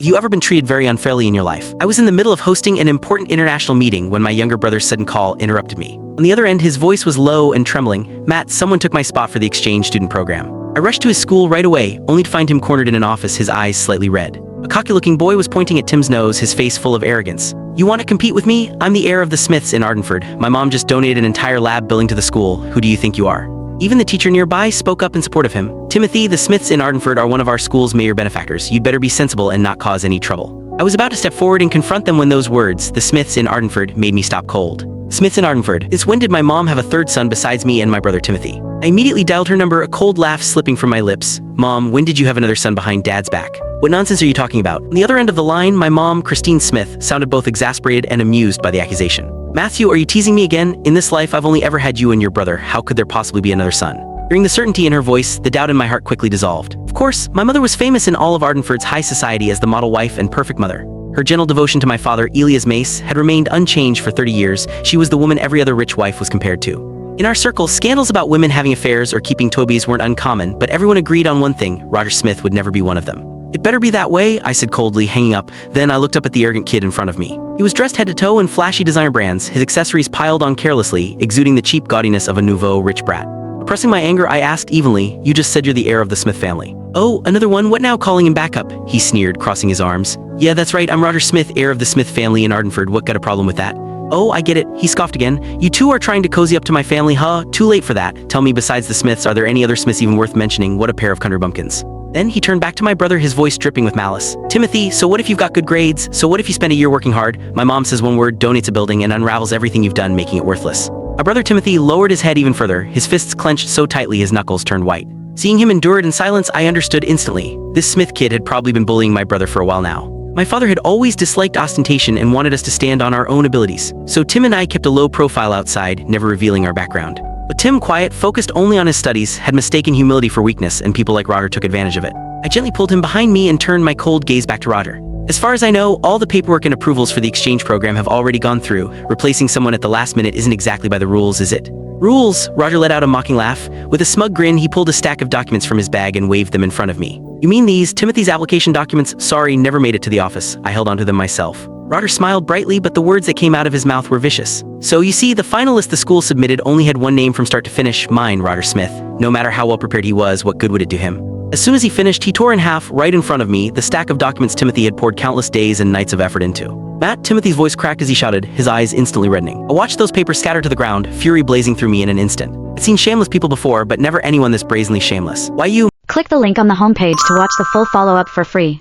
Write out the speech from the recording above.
Have you ever been treated very unfairly in your life? I was in the middle of hosting an important international meeting when my younger brother's sudden call interrupted me. On the other end, his voice was low and trembling. "Matt, someone took my spot for the exchange student program." I rushed to his school right away, only to find him cornered in an office, his eyes slightly red. A cocky-looking boy was pointing at Tim's nose, his face full of arrogance. "You want to compete with me? I'm the heir of the Smiths in Ardenford. My mom just donated an entire lab building to the school. Who do you think you are?" Even the teacher nearby spoke up in support of him. "Timothy, the Smiths in Ardenford are one of our school's major benefactors. You'd better be sensible and not cause any trouble." I was about to step forward and confront them when those words, "the Smiths in Ardenford," made me stop cold. Smiths in Ardenford. It's when did my mom have a third son besides me and my brother Timothy? I immediately dialed her number, a cold laugh slipping from my lips. "Mom, when did you have another son behind Dad's back? What nonsense are you talking about?" On the other end of the line, my mom, Christine Smith, sounded both exasperated and amused by the accusation. "Matthew, are you teasing me again? In this life, I've only ever had you and your brother. How could there possibly be another son?" Hearing the certainty in her voice, the doubt in my heart quickly dissolved. Of course, my mother was famous in all of Ardenford's high society as the model wife and perfect mother. Her gentle devotion to my father, Elias Mace, had remained unchanged for 30 years. She was the woman every other rich wife was compared to. In our circle, scandals about women having affairs or keeping Tobies weren't uncommon, but everyone agreed on one thing: Roger Smith would never be one of them. "It better be that way," I said coldly, hanging up. Then I looked up at the arrogant kid in front of me. He was dressed head to toe in flashy designer brands, his accessories piled on carelessly, exuding the cheap gaudiness of a nouveau rich brat. Suppressing my anger, I asked evenly, "You just said you're the heir of the Smith family." "Oh, another one? What now?" Calling him back up, he sneered, crossing his arms. "Yeah, that's right, I'm Roger Smith, heir of the Smith family in Ardenford. What, got a problem with that?" "Oh, I get it," he scoffed again. "You two are trying to cozy up to my family, huh? Too late for that. Tell me, besides the Smiths, are there any other Smiths even worth mentioning? What a pair of country bumpkins." Then he turned back to my brother, his voice dripping with malice. "Timothy, so what if you've got good grades? So what if you spend a year working hard? My mom says one word, donates a building, and unravels everything you've done, making it worthless." My brother Timothy lowered his head even further, his fists clenched so tightly his knuckles turned white. Seeing him endure it in silence, I understood instantly. This Smith kid had probably been bullying my brother for a while now. My father had always disliked ostentation and wanted us to stand on our own abilities, so Tim and I kept a low profile outside, never revealing our background. But Tim, quiet, focused only on his studies, had mistaken humility for weakness, and people like Roger took advantage of it. I gently pulled him behind me and turned my cold gaze back to Roger. "As far as I know, all the paperwork and approvals for the exchange program have already gone through. Replacing someone at the last minute isn't exactly by the rules, is it?" "Rules?" Roger let out a mocking laugh. With a smug grin, he pulled a stack of documents from his bag and waved them in front of me. "You mean these, Timothy's application documents? Sorry, never made it to the office. I held onto them myself." Roger smiled brightly, but the words that came out of his mouth were vicious. "So you see, the final list the school submitted only had one name from start to finish, mine, Roger Smith. No matter how well prepared he was, what good would it do him?" As soon as he finished, he tore in half, right in front of me, the stack of documents Timothy had poured countless days and nights of effort into. "Matt," Timothy's voice cracked as he shouted, his eyes instantly reddening. I watched those papers scatter to the ground, fury blazing through me in an instant. I'd seen shameless people before, but never anyone this brazenly shameless. "Why you—" Click the link on the homepage to watch the full follow-up for free.